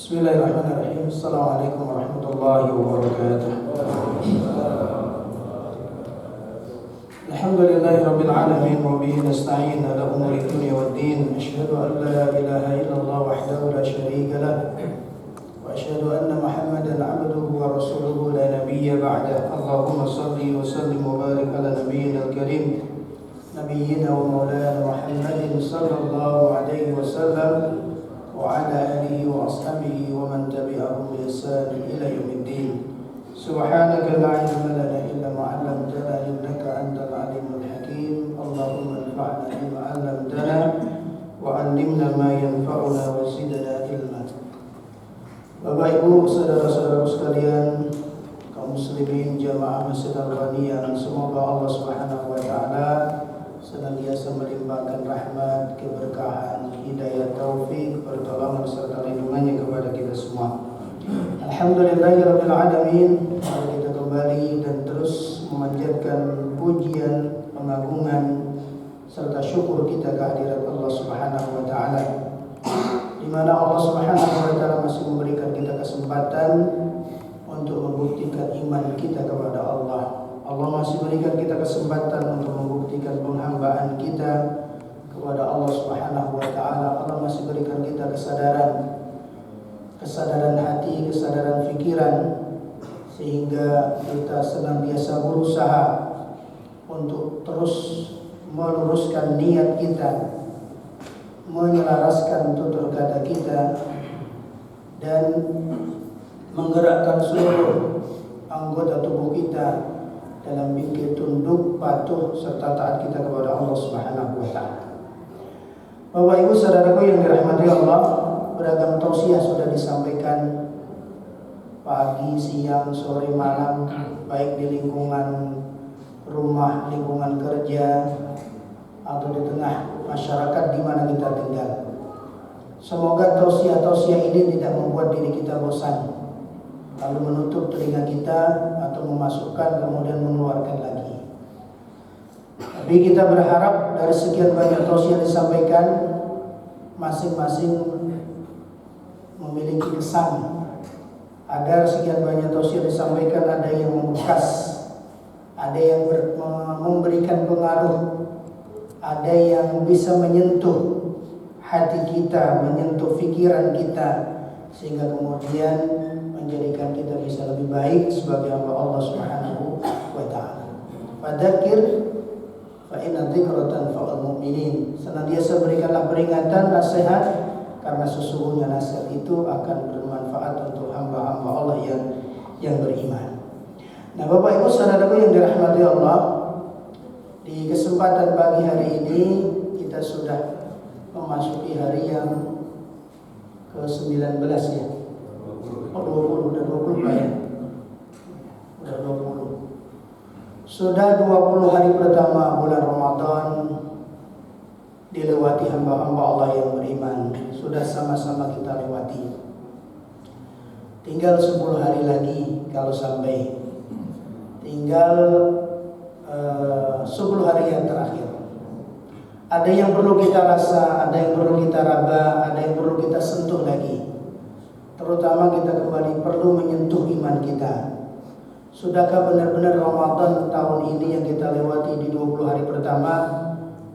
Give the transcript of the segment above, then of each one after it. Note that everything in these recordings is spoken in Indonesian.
Bismillahirrahmanirrahim. Assalamualaikum warahmatullahi wabarakatuh. Alhamdulillahirabbil alamin wa bihi nasta'in ala umuri dunya waddin. Asyhadu an la ilaha illallah wahdahu la syarika lah wa asyhadu anna Muhammadan 'abduhu wa rasuluhu la nabiyya ba'da. Allahumma shalli wa sallim wa barik ala nabiyyina al-karim nabiyyina wa maulana Muhammadin sallallahu alaihi wasallam wa ala alihi wa ashabihi wa man tabi'ahum bi ihsan ila yaumiddin. Subhanaka la ilma lana illa ma 'allamtana innaka antal alimul hakim. Allahumma anfa'na bima 'allamtana wa 'allimna ma yanfa'una wa zidna ilma. Bapak Ibu, saudara-saudaraku sekalian, kaum muslimin jamaah Masjid Al-Ghaniyah, semoga Allah Subhanahu wa taala senantiasa melimpahkan rahmat, keberkahan, hidayah, taufik, pertolongan serta lindungannya kepada kita semua. Alhamdulillahirabbil alamin. Kita kembali dan terus memanjatkan pujian, pengagungan serta syukur kita kehadirat Allah Subhanahu wa taala, di mana Allah Subhanahu wa taala masih memberikan kita kesempatan untuk membuktikan iman kita kepada Allah. Allah masih berikan kita kesempatan untuk membuktikan penghambaan kita kepada Allah Subhanahu wa taala. Allah masih berikan kita kesadaran hati, kesadaran pikiran, sehingga kita senantiasa berusaha untuk terus meluruskan niat kita, menyelaraskan tutur kata kita, dan menggerakkan seluruh anggota tubuh kita dalam pikir tunduk, patuh serta taat kita kepada Allah Subhanahu wa taala. Bapak Ibu saudaraku yang dirahmati Allah, beragam tausiah sudah disampaikan pagi, siang, sore, malam, baik di lingkungan rumah, lingkungan kerja, atau di tengah masyarakat di mana kita tinggal. Semoga tausiah-tausiah ini tidak membuat diri kita bosan, lalu menutup telinga kita atau memasukkan kemudian mengeluarkan lagi. Tapi kita berharap dari sekian banyak tausiah disampaikan, masing-masing memiliki kesan. Agar sekian banyak tausiah disampaikan, ada yang membekas, ada yang memberikan pengaruh, ada yang bisa menyentuh hati kita, menyentuh pikiran kita, sehingga kemudian menjadikan kita bisa lebih baik sebagai hamba Allah Subhanahu wa taala. Fadzakir fa inna dzikra tanfa'ul mu'minin. Senantiasa berikanlah peringatan, nasihat, karena sesungguhnya nasihat itu akan bermanfaat untuk hamba-hamba Allah yang beriman. Nah, Bapak Ibu saudaraku yang dirahmati Allah, di kesempatan pagi hari ini kita sudah memasuki hari yang ke-19 ya. 20 dan 20 Pak ya. Udah 20. Sudah 20 hari pertama bulan Ramadan dilewati hamba-hamba Allah yang beriman. Sudah sama-sama kita lewati. Tinggal 10 hari lagi kalau sampai. Tinggal 10 hari yang terakhir. Ada yang perlu kita rasa, ada yang perlu kita raba, ada yang perlu kita sentuh lagi. Terutama kita kembali perlu menyentuh iman kita. Sudahkah benar-benar Ramadan tahun ini yang kita lewati di 20 hari pertama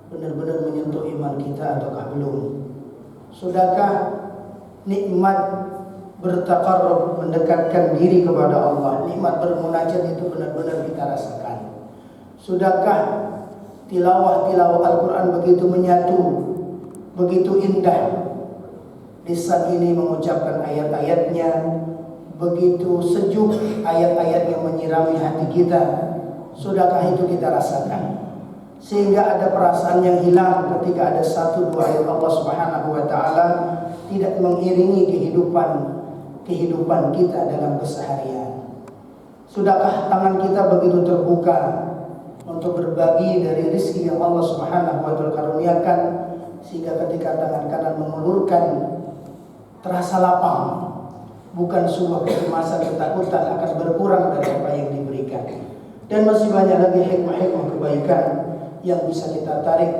benar-benar menyentuh iman kita ataukah belum? Sudahkah nikmat bertaqarrub, mendekatkan diri kepada Allah, nikmat bermunajat itu benar-benar kita rasakan? Sudahkah tilawah Al-Quran begitu menyatu, begitu indah? Lisan ini mengucapkan ayat-ayatnya, begitu sejuk ayat-ayat yang menyirami hati kita. Sudahkah itu kita rasakan? Sehingga ada perasaan yang hilang ketika ada satu dua ayat Allah Subhanahu wa taala tidak mengiringi kehidupan kita dalam keseharian. Sudahkah tangan kita begitu terbuka untuk berbagi dari rezeki yang Allah Subhanahu wa taala karuniakan, sehingga ketika tangan kanan mengulurkan terasa lapang, bukan sebuah kecemasan, ketakutan akan berkurang dari apa yang diberikan. Dan masih banyak lagi hikmah-hikmah kebaikan yang bisa kita tarik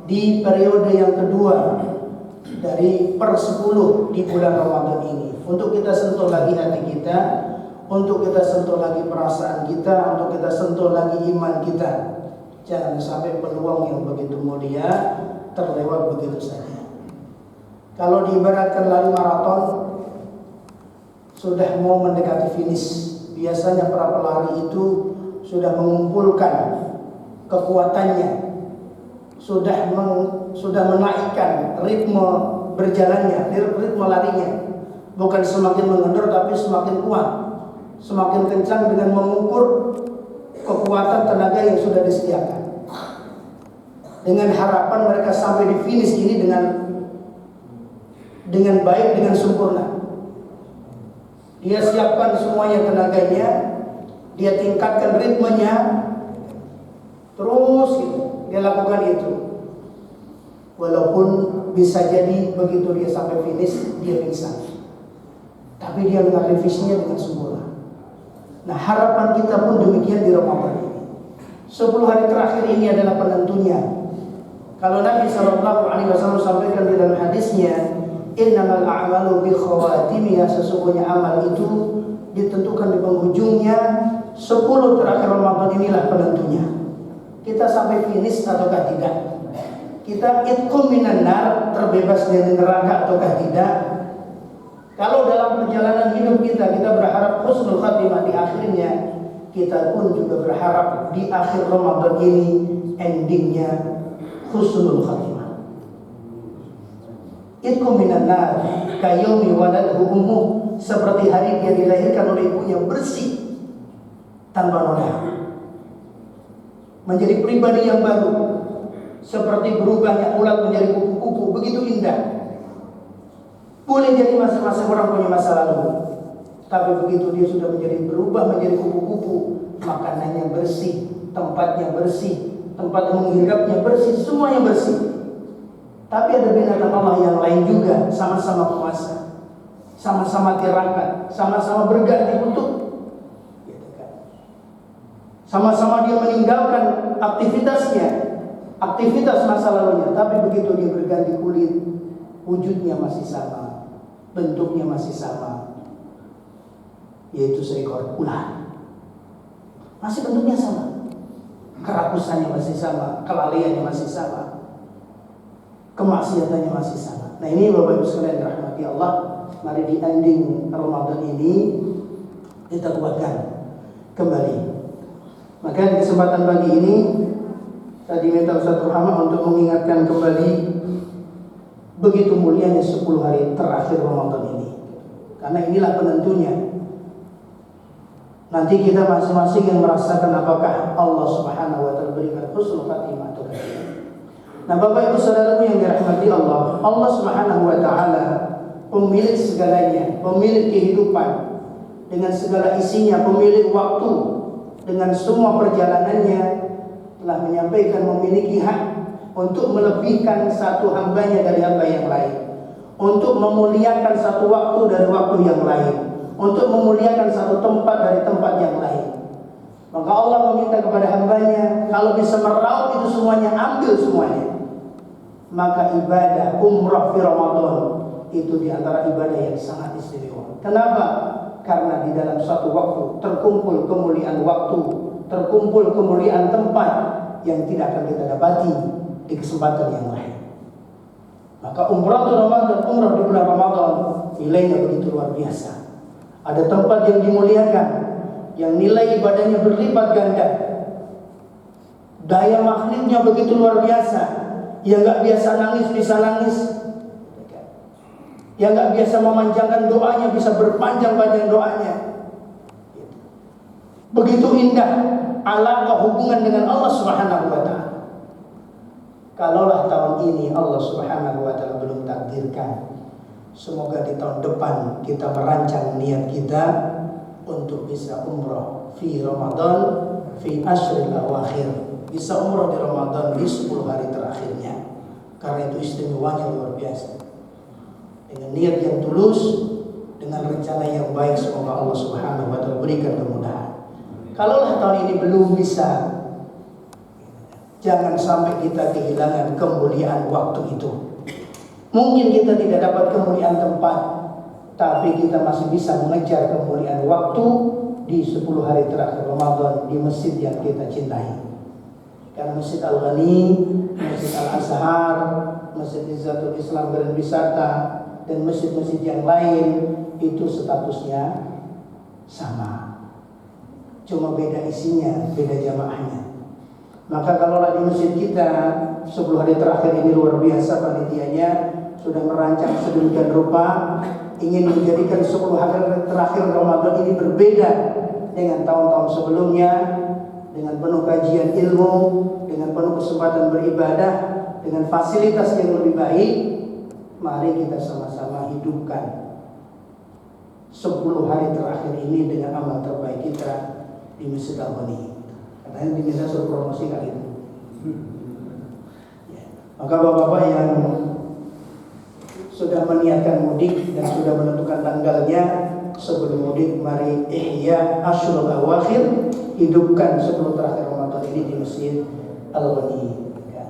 di periode yang kedua dari per 10 di bulan Ramadan ini, untuk kita sentuh lagi hati kita, untuk kita sentuh lagi perasaan kita, untuk kita sentuh lagi iman kita. Jangan sampai peluang yang begitu mulia terlewat begitu saja. Kalau diibaratkan lari maraton, sudah mau mendekati finish, biasanya para pelari itu sudah mengumpulkan kekuatannya, sudah menaikkan ritme berjalannya, ritme larinya, bukan semakin mengendur tapi semakin kuat, semakin kencang dengan mengukur kekuatan tenaga yang sudah disediakan, dengan harapan mereka sampai di finish ini dengan baik, dengan sempurna. Dia siapkan semuanya tenaganya, dia tingkatkan ritmenya, terus dia lakukan itu. Walaupun bisa jadi begitu dia sampai finish dia pingsan, tapi dia mengakhiri finishnya dengan sempurna. Nah, harapan kita pun demikian di Ramadan ini. 10 hari terakhir ini adalah penentunya. Kalau Nabi SAW sampaikan di dalam hadisnya, innamal a'malu bi khawatimiha, sesungguhnya amal itu ditentukan di penghujungnya. 10 terakhir Ramadan inilah penentunya. Kita sampai finish ataukah tidak? Kita itqum minan nar, terbebas dari neraka ataukah tidak? Kalau dalam perjalanan hidup kita berharap husnul khatimah di akhirnya, kita pun juga berharap di akhir Ramadan ini endingnya husnul khatimah. Itqum minan nar kayaumi waladhu ummuh, seperti hari dia dilahirkan oleh ibunya bersih tanpa noda, menjadi pribadi yang baru, seperti berubahnya ulat menjadi kupu-kupu, begitu indah. Boleh jadi masing-masing orang punya masa lalu, tapi begitu dia sudah berubah menjadi kupu-kupu, makanannya bersih, tempatnya bersih, tempat menghirapnya bersih, semuanya bersih. Tapi ada binatang Allah yang lain juga, sama-sama puasa, sama-sama tirakat, sama-sama berganti kutub, sama-sama dia meninggalkan aktivitasnya, aktivitas masa lalunya, tapi begitu dia berganti kulit, wujudnya masih sama, bentuknya masih sama, yaitu seekor ular. Masih bentuknya sama, kerakusannya masih sama, kelalaiannya masih sama, kemaksiatannya masih sama. Nah, ini Bapak Ibu sekalian dirahmati Allah, mari di ending Ramadan ini kita kuatkan kembali. Maka di kesempatan pagi ini tadi minta Ustaz Muhammad untuk mengingatkan kembali begitu mulianya 10 hari terakhir Ramadan ini, karena inilah penentunya. Nanti kita masing-masing yang merasakan apakah Allah Subhanahu wa taala berikan husnul khatimah atau tidak. Nah, Bapak Ibu Saudaraku yang dirahmati Allah, Allah Subhanahu wa taala pemilik segalanya, pemilik kehidupan dengan segala isinya, pemilik waktu dengan semua perjalanannya, telah menyampaikan memiliki hak untuk melebihkan satu hambanya dari hamba yang lain, untuk memuliakan satu waktu dari waktu yang lain, untuk memuliakan satu tempat dari tempat yang lain. Maka Allah meminta kepada hambanya, kalau bisa meraup itu semuanya, ambil semuanya. Maka ibadah umrah fi Ramadan itu diantara ibadah yang sangat istimewa. Kenapa? Karena di dalam satu waktu terkumpul kemuliaan waktu, terkumpul kemuliaan tempat yang tidak akan kita dapati di kesempatan yang lain. Maka umrah di bulan Ramadan nilainya begitu luar biasa. Ada tempat yang dimuliakan, yang nilai ibadahnya berlipat ganda, daya magnetnya begitu luar biasa. Yang gak biasa nangis bisa nangis, yang gak biasa memanjangkan doanya bisa berpanjang-panjang doanya. Begitu indah alaqah hubungan dengan Allah Subhanahu wa taala. Kalaulah tahun ini Allah Subhanahu wa taala belum takdirkan, semoga di tahun depan kita merancang niat kita untuk bisa umrah fi Ramadan fi ashril awakhir, bisa umrah di Ramadan di 10 hari terakhirnya. Karena itu istimewanya luar biasa. Dengan niat yang tulus, dengan rencana yang baik, semoga Allah Subhanahu wa taala berikan kemudahan. Kalaulah tahun ini belum bisa, jangan sampai kita kehilangan kemuliaan waktu itu. Mungkin kita tidak dapat kemuliaan tempat, tapi kita masih bisa mengejar kemuliaan waktu di 10 hari terakhir Ramadan di masjid yang kita cintai. Karena Masjid Al-Ghani, Masjid Al-Azhar, Masjid Izzatul Islam Grand Wisata, dan masjid-masjid yang lain itu statusnya sama. Cuma beda isinya, beda jamaahnya. Maka kalaulah di masjid kita 10 hari terakhir ini luar biasa, panitianya sudah merancang sedemikian rupa ingin menjadikan 10 hari terakhir Ramadan ini berbeda dengan tahun-tahun sebelumnya, dengan penuh kajian ilmu, dengan penuh kesempatan beribadah, dengan fasilitas yang lebih baik. Mari kita sama-sama hidupkan 10 hari terakhir ini dengan amal terbaik kita di Masjid Al-Ghani. Katanya diminta suruh promosi kali itu. Ya. Maka bapak-bapak yang sudah meniatkan mudik dan sudah menentukan tanggalnya sebelum mudik, mari ihya asyrul awakhir, hidupkan 10 terakhir Ramadan ini di Masjid Al-Ghani. Ya.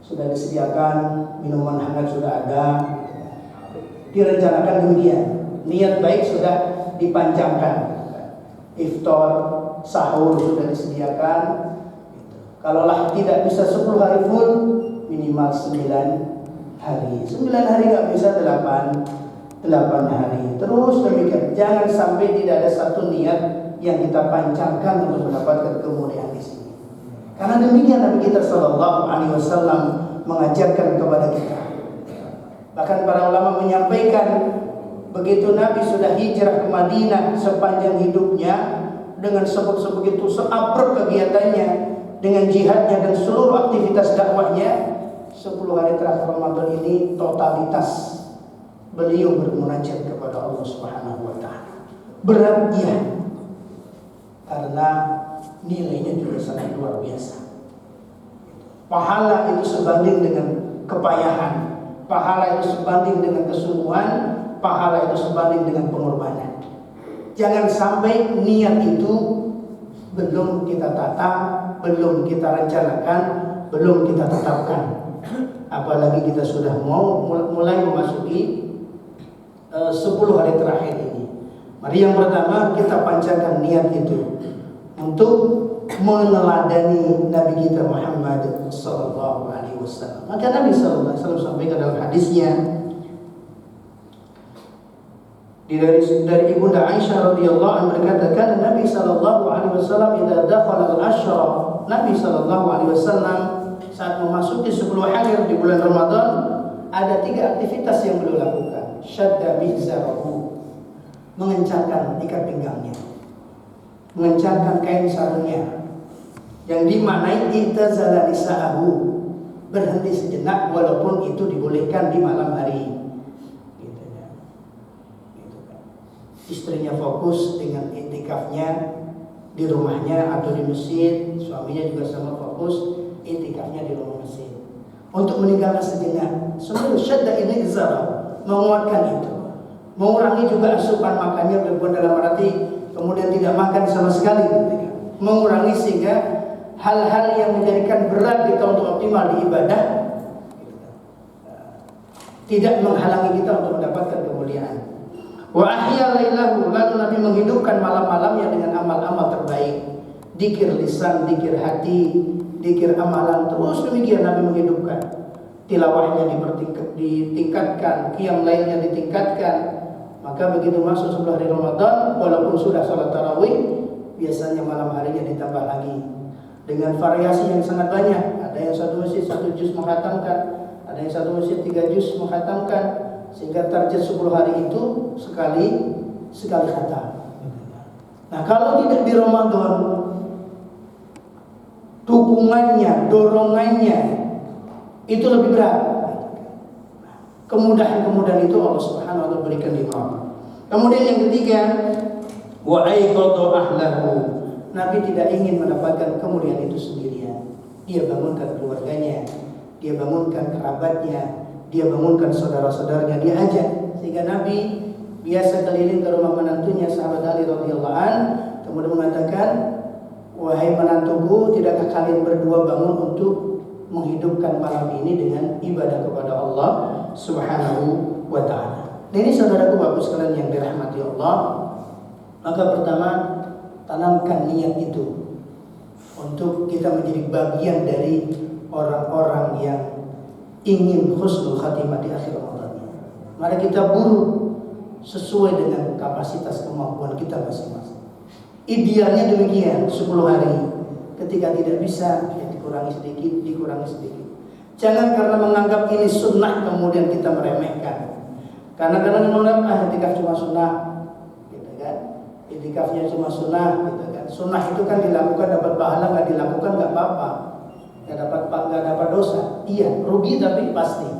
Sudah disediakan minuman hangat, sudah ada, direncanakan demikian. Niat baik sudah dipanjangkan. Iftar, sahur sudah disediakan. Kalaulah tidak bisa 10 hari full, minimal 9 hari. 9 hari nggak bisa 8 hari. Terus demikian. Jangan sampai tidak ada satu niat yang kita panjangkan untuk mendapatkan kemuliaan di sini. Karena demikian Nabi kita Shallallahu Alaihi Wasallam mengajarkan kepada kita. Bahkan para ulama menyampaikan, begitu Nabi sudah hijrah ke Madinah sepanjang hidupnya dengan sebegitu seabrek kegiatannya, dengan jihadnya dan seluruh aktivitas dakwahnya, 10 hari terakhir Ramadan ini totalitas beliau bermunajat kepada Allah Subhanahu wa taala. Berat ya, karena nilainya juga sangat luar biasa. Pahala itu sebanding dengan kepayahan, pahala itu sebanding dengan kesungguhan, pahala itu sebanding dengan pengorbanan. Jangan sampai niat itu belum kita tata, belum kita rencanakan, belum kita tetapkan. Apalagi kita sudah mau mulai memasuki 10 hari terakhir ini. Mari yang pertama kita panjangkan niat itu untuk meneladani Nabi kita Muhammad sallallahu alaihi wasallam. Maka Nabi sallallahu alaihi wasallam sampaikan dalam hadisnya dari Ibunda Aisyah radhiyallahu anha berkata, kan Nabi sallallahu alaihi wasallam idza dakhala al-ashra, Nabi sallallahu alaihi wasallam saat memasuki 10 hari di bulan Ramadan, ada 3 aktivitas yang beliau lakukan. Syadda mizarahu, mengencangkan ikat pinggangnya, mengencangkan kain sarungnya, yang dimaknai itazala nisa'ahu, berhenti sejenak walaupun itu dibolehkan di malam hari. Istrinya fokus dengan itikafnya di rumahnya atau di masjid, suaminya juga sama fokus itikafnya di rumah masjid. Untuk meninggalkan sejenak, seluruh syadda ini izarah, menguatkan itu, mengurangi juga asupan makannya, bukan dalam arti kemudian tidak makan sama sekali, mengurangi sehingga hal-hal yang menjadikan berat kita untuk optimal di ibadah tidak menghalangi kita untuk mendapatkan kemuliaan. Wa ahya lailahu, lalu Nabi menghidupkan malam-malamnya dengan amal-amal terbaik, dzikir lisan, dzikir hati, dzikir amalan, terus demikian Nabi menghidupkan. Tilawahnya ditingkatkan, qiyam lainnya ditingkatkan. Maka begitu masuk 10 hari Ramadan, walaupun sudah salat tarawih, biasanya malam harinya ditambah lagi dengan variasi yang sangat banyak. Ada yang satu masjid 1 juz menghatamkan, ada yang satu masjid 3 juz menghatamkan, sehingga target 10 hari itu sekali khatam. Nah, kalau tidak di Ramadan, dukungannya, dorongannya itu lebih berat. Kemudahan-kemudahan itu Allah Subhanahu wa taala berikan di Ramadan. Kemudian yang ketiga, wa aiqadha ahlahu. Nabi tidak ingin mendapatkan kemuliaan itu sendirian. Dia bangunkan keluarganya, dia bangunkan kerabatnya, dia bangunkan saudara-saudaranya, dia ajak. Sehingga Nabi biasa keliling ke rumah menantunya sahabat Ali radhiyallahu an, kemudian mengatakan, wahai menantuku, tidakkah kalian berdua bangun untuk menghidupkan malam ini dengan ibadah kepada Allah? Subhanahu wa ta'ala. Nah, ini saudaraku Bapak sekalian yang dirahmati Allah. Maka pertama, tanamkan niat itu untuk kita menjadi bagian dari orang-orang yang ingin husnul khatimah di akhir Ramadan. Mari kita buru sesuai dengan kapasitas kemampuan kita masing-masing. Idealnya demikian, 10 hari. Ketika tidak bisa, ya dikurangi sedikit. Jangan karena menganggap ini sunnah kemudian kita meremehkan. Karena menganggap itikaf cuma sunnah, gitu kan? Itikafnya cuma sunnah, gitu kan? Sunnah itu kan dilakukan dapat pahala, nggak dilakukan nggak apa-apa, nggak dapat dosa. Iya, rugi tapi pasti.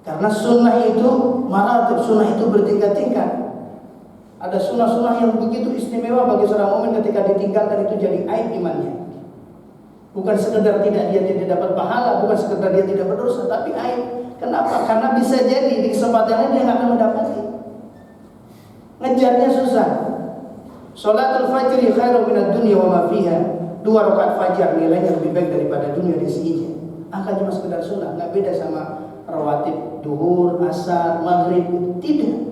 Karena sunnah itu maratib, sunnah itu bertingkat-tingkat. Ada sunnah-sunnah yang begitu istimewa bagi seorang mukmin ketika ditinggalkan itu jadi aib imannya. Bukan sekedar dia tidak dapat pahala, bukan sekedar dia tidak berdosa, tapi aib. Kenapa? Karena bisa jadi di kesempatan ini dia nggak akan mendapati. Ngejarnya susah. Sholatul fajri khairu minad dunya wa ma fiha. 2 rakaat fajar nilainya lebih baik daripada dunia dan isinya. Akan cuma sekedar sunnah, nggak beda sama rawatib duhur, asar, maghrib. Tidak.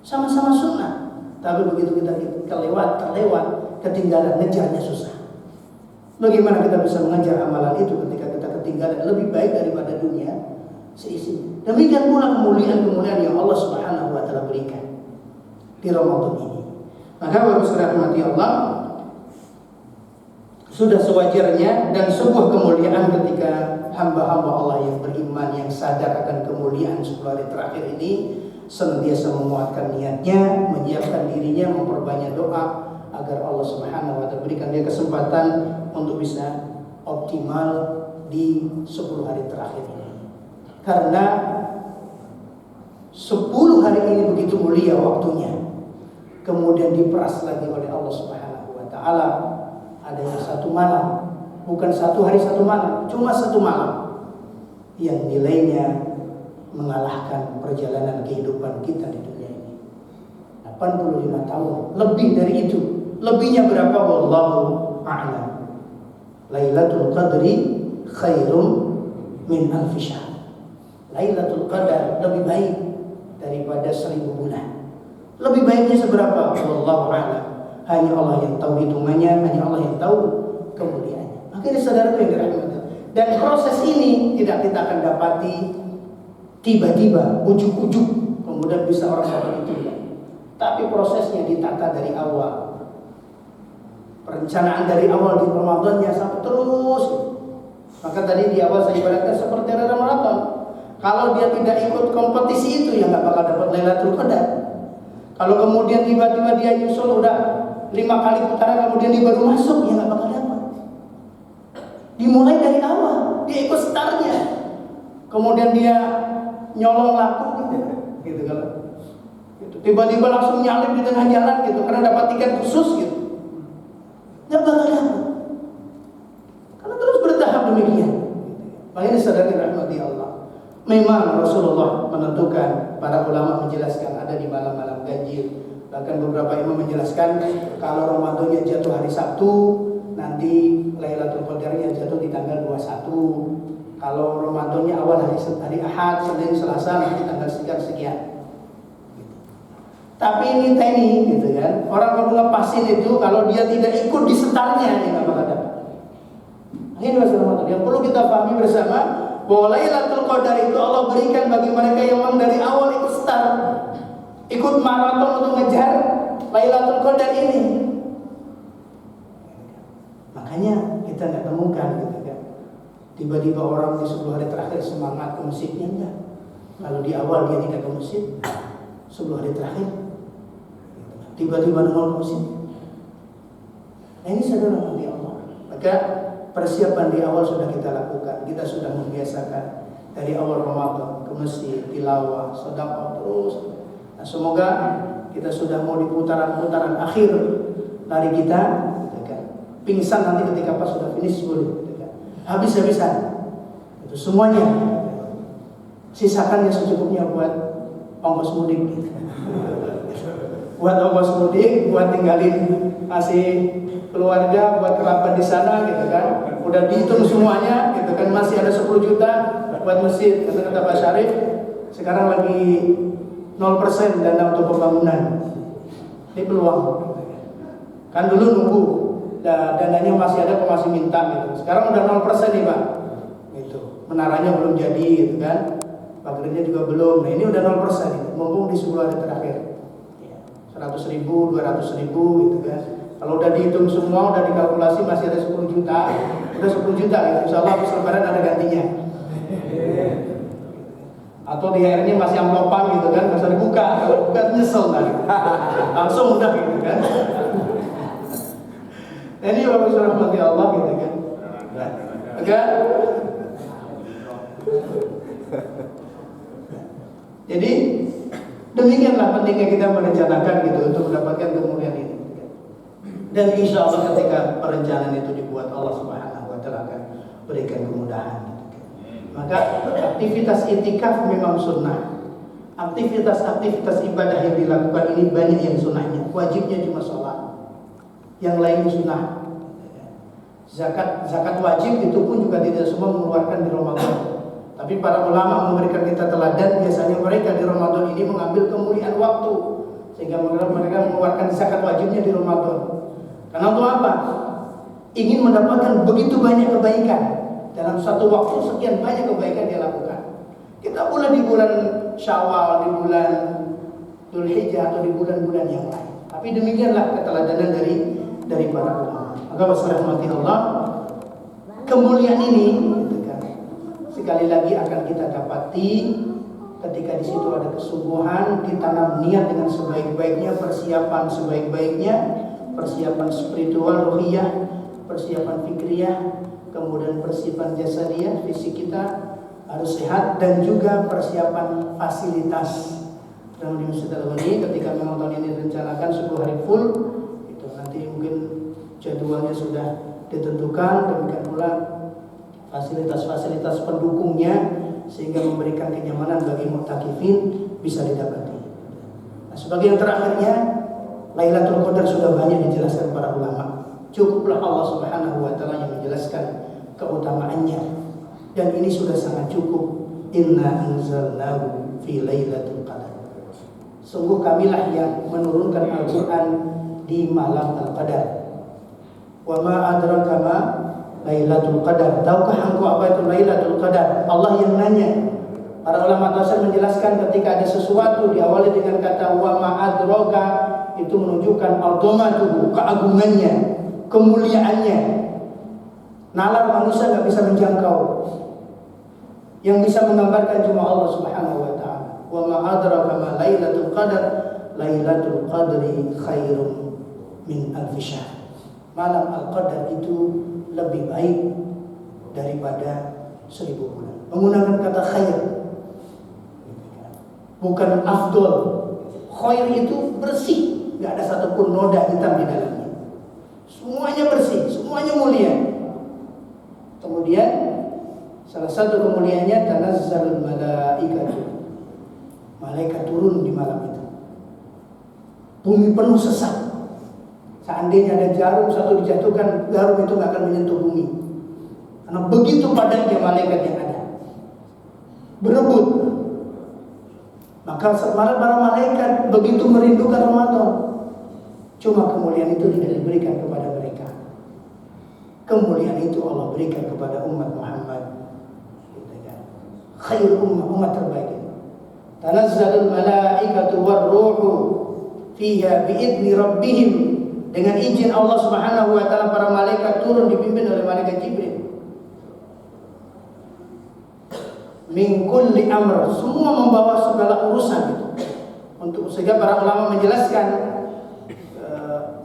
Sama-sama sunnah. Tapi begitu kita terlewat, ketinggalan, ngejarnya susah. Bagaimana kita bisa mengejar amalan itu ketika kita ketinggalan lebih baik daripada dunia seisinya. Demikian pula kemuliaan-kemuliaan yang Allah Subhanahu wa ta'ala berikan di Ramadan ini. Maka Bapak sekalian rahmati Allah, sudah sewajarnya dan sebuah kemuliaan ketika hamba-hamba Allah yang beriman, yang sadar akan kemuliaan 10 hari terakhir ini, senantiasa menguatkan niatnya, menyiapkan dirinya, memperbanyak doa agar Allah Subhanahu wa ta'ala berikan dia kesempatan untuk bisa optimal di 10 hari terakhir ini. Karena 10 hari ini begitu mulia waktunya. Kemudian diperas lagi oleh Allah Subhanahu wa ta'ala adanya 1 malam, bukan 1 hari 1 malam, cuma 1 malam yang nilainya mengalahkan perjalanan kehidupan kita di dunia ini. 85 tahun, lebih dari itu. Lebihnya berapa? Wallahu a'lam. Lailatul Qadri khairum min alfi syahr. Lailatul Qadar lebih baik daripada 1000 bulan. Lebih baiknya seberapa? Wallahu a'lam. Hanya Allah yang tahu hitungannya, hanya Allah yang tahu kemuliaannya. Akhirnya saudara yang dirahmati. Dan proses ini tidak kita akan dapati tiba-tiba, ujuk-ujuk kemudian bisa orang dapat itu. Tapi prosesnya ditata dari awal. Perencanaan dari awal di Ramadannya sampai terus. Maka tadi di awal saya ibaratkan seperti ada maraton. Kalau dia tidak ikut kompetisi itu ya nggak bakal dapat Lailatul Qadar. Kalau kemudian tiba-tiba dia nyusul udah 5 kali putaran kemudian dia baru masuk ya nggak bakal dapat. Dimulai dari awal, dia ikut startnya. Kemudian dia nyolong laku gitu kalau. Tiba-tiba langsung nyalip di tengah jalan gitu karena dapat tiket khusus gitu. Nggak bakal dapat. Karena terus bertahap demikian. Makanya saudara dirahmati Allah. Memang Rasulullah menentukan, para ulama menjelaskan ada di malam-malam ganjil. Bahkan beberapa imam menjelaskan kalau Ramadannya jatuh hari Sabtu, nanti Lailatul Qadarnya jatuh di tanggal 21. Kalau Ramadannya awal hari Ahad, Senin, Selasa, nanti tanggal sekian. Tapi ini teknik gitu kan. Orang kalau ngepasin itu kalau dia tidak ikut di setarnya ya nggak bakal dapat. Ini masalah yang perlu kita pahami bersama bahwa Lailatul Qadar itu Allah berikan bagi mereka yang memang dari awal ikut start, ikut maraton untuk ngejar Lailatul Qadar ini. Makanya kita nggak temukan gitu kan. Tiba-tiba orang di 10 hari terakhir semangat ke masjidnya enggak. Kalau di awal dia tidak ke masjid, 10 hari terakhir tiba-tiba nongol ke masjid. Nah, ini saudara nanti Allah. Maka persiapan di awal sudah kita lakukan. Kita sudah membiasakan dari awal Ramadan ke masjid, tilawah, sedekah terus. Nah, semoga kita sudah mau di putaran-putaran akhir lari kita, gitu kan. Pingsan nanti ketika pas sudah finish boleh, gitu kan. Habis-habisan. Itu semuanya. Sisakan yang secukupnya buat ongkos mudik gitu. Buat ongkos mudik, buat tinggalin kasih keluarga, buat kerabat di sana gitu kan. Udah dihitung semuanya gitu kan, masih ada 10 juta, buat masjid. Kata Pak Syarif, sekarang lagi 0% dana untuk pembangunan. Ini peluang. Kan dulu nunggu, dananya masih ada, kok masih minta gitu. Sekarang udah 0% nih Pak. Gitu. Menaranya belum jadi gitu kan. Pagernya juga belum. Nah ini udah 0% gitu. Mumpung di 10 hari terakhir. 100.000, 200.000 gitu kan. Kalau udah dihitung semua, udah dikalkulasi masih ada 10 juta. Udah 10 juta gitu. Insya Allah habis lebaran ada gantinya. Atau di akhirnya masih amplopan gitu kan, nggak usah dibuka. Kalau buka nyesel kan. Langsung udah gitu kan. Nah, ini bagus rahmati Allah gitu kan. Agak. Jadi demikianlah pentingnya kita merencanakan gitu untuk mendapatkan kemuliaan ini. Dan insya Allah ketika perencanaan itu dibuat, Allah Subhanahu wa Ta'ala akan berikan kemudahan. Maka aktivitas itikaf memang sunnah. Aktivitas ibadah yang dilakukan ini banyak yang sunnahnya. Wajibnya cuma sholat, yang lain sunnah. Zakat wajib itu pun juga tidak semua mengeluarkan di Ramadan. Tapi para ulama memberikan kita teladan, biasanya mereka di Ramadan ini mengambil kemuliaan waktu, sehingga mereka mengeluarkan zakat wajibnya di Ramadan. Karena untuk apa? Ingin mendapatkan begitu banyak kebaikan. Dalam satu waktu sekian banyak kebaikan dia lakukan. Kita boleh di bulan Syawal, di bulan Dzulhijjah atau di bulan-bulan yang lain. Tapi demikianlah keteladanan dari para ulama. Maka rahmati Allah, kemuliaan ini sekali lagi akan kita dapati ketika di situ ada kesungguhan, ditanam niat dengan sebaik-baiknya, persiapan sebaik-baiknya, persiapan spiritual, ruhiyah, persiapan fikriyah, kemudian persiapan jasadiah, fisik kita harus sehat, dan juga persiapan fasilitas. Dan di Masjid Al-Ghani ketika memang tahun ini rencanakan 10 hari full, itu nanti mungkin jadwalnya sudah ditentukan, demikian pula fasilitas-fasilitas pendukungnya sehingga memberikan kenyamanan bagi mu'takifin bisa didapati. Nah, sebagai yang terakhirnya, Lailatul Qadar sudah banyak dijelaskan para ulama. Cukuplah Allah Subhanahu wa Ta'ala yang menjelaskan keutamaannya, dan ini sudah sangat cukup. Inna anzalnahu fi Lailatul Qadar. Sungguh kamilah yang menurunkan Al-Quran di malam Al-Qadar. Wa ma adraka ma Lailatul Qadar. Tahukah engkau apa itu Lailatul Qadar? Allah yang nanya. Para ulama tafsir menjelaskan ketika ada sesuatu diawali dengan kata wa ma adraka, itu menunjukkan al-dhamatuhu, keagungannya, kemuliaannya. Nalar manusia nggak bisa menjangkau. Yang bisa menggambarkan cuma Allah Subhanahu wa Ta'ala. Wa ma adraka ma Lailatul Qadar. Lailatul Qadri khairum min alfi syahr. Malam Al-Qadar itu lebih baik daripada 1000 bulan. Menggunakan kata khair, bukan afdol. Khair itu bersih, nggak ada satupun noda hitam di dalamnya. Semuanya bersih, semuanya mulia. Kemudian salah satu kemuliaannya tanazzalul malaikatu. Malaikat turun di malam itu. Bumi penuh sesak. Seandainya ada jarum satu dijatuhkan, jarum itu nggak akan menyentuh bumi. Karena begitu padatnya malaikat yang ada, berebut. Maka para malaikat begitu merindukan Ramadan. Cuma kemuliaan itu tidak diberikan kepada mereka. Kemuliaan itu Allah berikan kepada umat Muhammad. Khair umat terbaik. Tanazzalul malaikatu war-ruhu fiha bi'idni rabbihim. Dengan izin Allah Subhanahu wa Ta'ala, para malaikat turun dipimpin oleh malaikat Jibril. Min kulli amr, semua membawa segala urusan itu. Untuk sehingga para ulama menjelaskan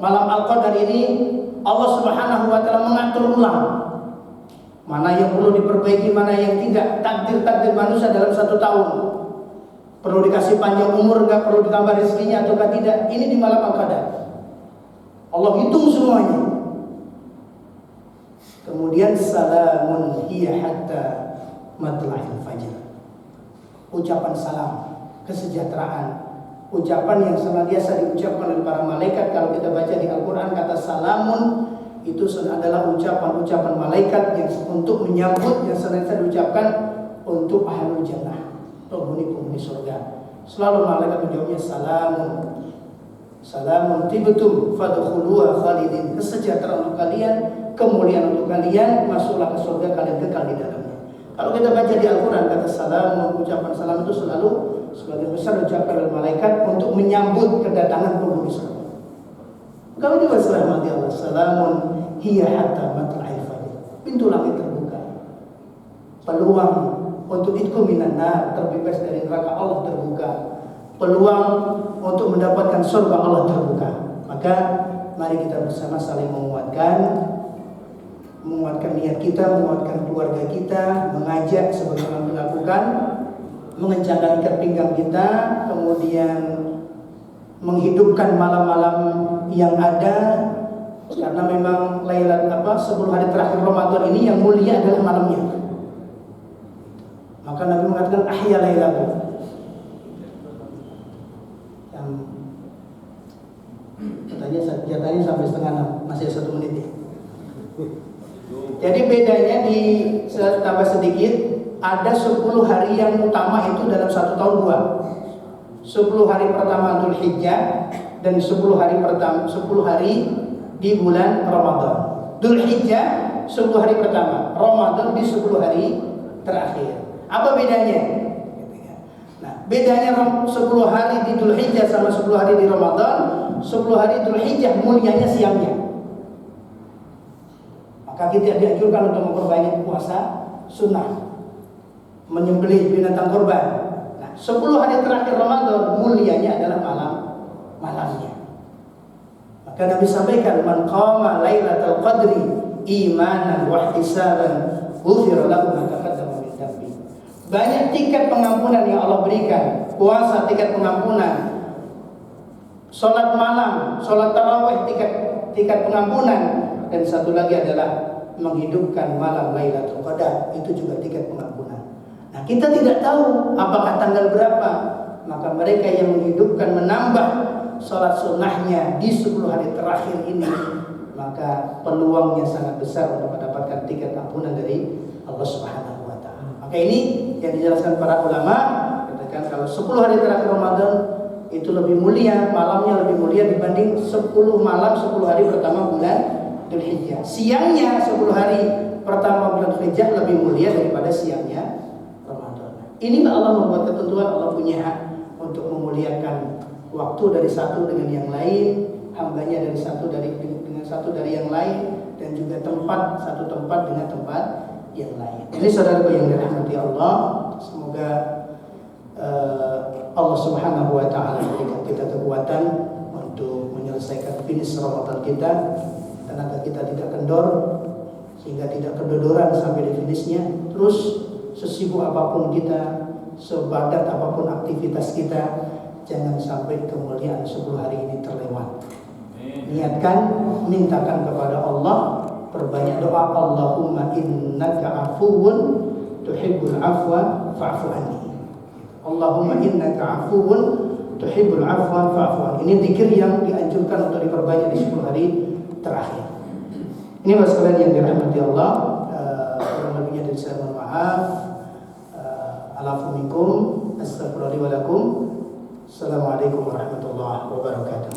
malam Al-Qadar ini Allah Subhanahu wa Ta'ala mengatur ulang mana yang perlu diperbaiki, mana yang tidak. Takdir manusia dalam 1 tahun, perlu dikasih panjang umur, nggak perlu ditambah rezekinya ataukah tidak, ini di malam Al-Qadar Allah hitung semuanya. Kemudian salamun hiya hatta matla'il fajr. Ucapan salam, kesejahteraan, ucapan yang senantiasa diucapkan oleh para malaikat. Kalau kita baca di Al-Quran, kata salamun itu adalah ucapan-ucapan malaikat yang untuk menyambut, yang senantiasa diucapkan untuk ahlul jannah, penghuni-penghuni surga. Selalu malaikat menjawabnya salamun, salamun tibtum fadkhuluha khalidin. Kesejahteraan untuk kalian, kemuliaan untuk kalian, masuklah ke surga, kalian kekal di dalamnya. Kalau kita baca di Al-Quran kata salam, ucapan salam itu selalu sebagian besar ucapan oleh malaikat untuk menyambut kedatangan penghuni surga. Kalau juga rahmati Allah, salamun hiya hatta matla'il fajr. Pintu langit terbuka. Peluang untuk itqu minan nar, terbebas dari neraka Allah terbuka. Peluang untuk mendapatkan surga Allah terbuka. Maka mari kita bersama saling menguatkan niat kita, menguatkan keluarga kita, mengajak sebagaimana melakukan, mengencangkan ikat pinggang kita, kemudian menghidupkan malam-malam yang ada, karena memang 10 hari terakhir Ramadan ini yang mulia adalah malamnya. Maka Nabi mengatakan ahya lailahu. Katanya sampai setengah 6, masih 1 menit ya. Jadi bedanya di tambah sedikit, ada 10 hari yang utama itu dalam 1 tahun 2. 10 hari pertama Dzulhijjah dan 10 hari di bulan Ramadan. Dzulhijjah 10 hari pertama, Ramadan di 10 hari terakhir. Apa bedanya? Nah, bedanya 10 hari di Dzulhijjah sama 10 hari di Ramadan. 10 hari Dzulhijjah mulianya siangnya. Maka kita dianjurkan untuk memperbanyak puasa sunnah, menyembelih binatang kurban. 10 hari terakhir Ramadan mulianya adalah malamnya. Maka Nabi sampaikan, man qama lailatul qadri imanan wa ihtisaban ghufira lahu ma taqaddama min dhanbi. Banyak tiket pengampunan yang Allah berikan. Puasa tiket pengampunan, salat malam, salat tarawih tiket pengampunan, dan satu lagi adalah menghidupkan malam Lailatul Qadar, itu juga tiket pengampunan. Nah, kita tidak tahu apakah tanggal berapa, maka mereka yang menghidupkan, menambah sholat sunnahnya di 10 hari terakhir ini, maka peluangnya sangat besar untuk mendapatkan tiket ampunan dari Allah Subhanahu wa Ta'ala. Maka ini yang dijelaskan para ulama, katakan kalau 10 hari terakhir Ramadan itu lebih mulia, malamnya lebih mulia dibanding 10 malam 10 hari pertama bulan Dzulhijjah. Siangnya 10 hari pertama bulan Dzulhijjah lebih mulia daripada siangnya Ramadan. Inilah Allah membuat ketentuan, Allah punya hak untuk memuliakan waktu dari satu dengan yang lain, hambanya dari satu dengan satu dari yang lain, dan juga satu tempat dengan tempat yang lain. Ini saudaraku yang dirahmati Allah, semoga Allah Subhanahu wa Ta'ala memberikan kita kekuatan untuk menyelesaikan finish Ramadan kita, tenaga kita tidak kendor sehingga tidak kedodoran sampai di finishnya. Terus sesibuk apapun kita, sebadat apapun aktivitas kita, jangan sampai kemuliaan 10 hari ini terlewat. Niatkan, mintakan kepada Allah, perbanyak doa, Allahumma innaka afuwun tuhibbul afwa fa'fu anni. Allahumma innaka afuwun tuhibbul afwa fa'fu anni. Ini zikir yang dianjurkan untuk diperbanyak di 10 hari terakhir. Ini Bapak sekalian yang dirahmati Allah, kurang lebihnya dari saya mohon maaf. Alafu minkum, astagfirullahaladzim wa lakum. Assalamualaikum warahmatullahi wabarakatuh.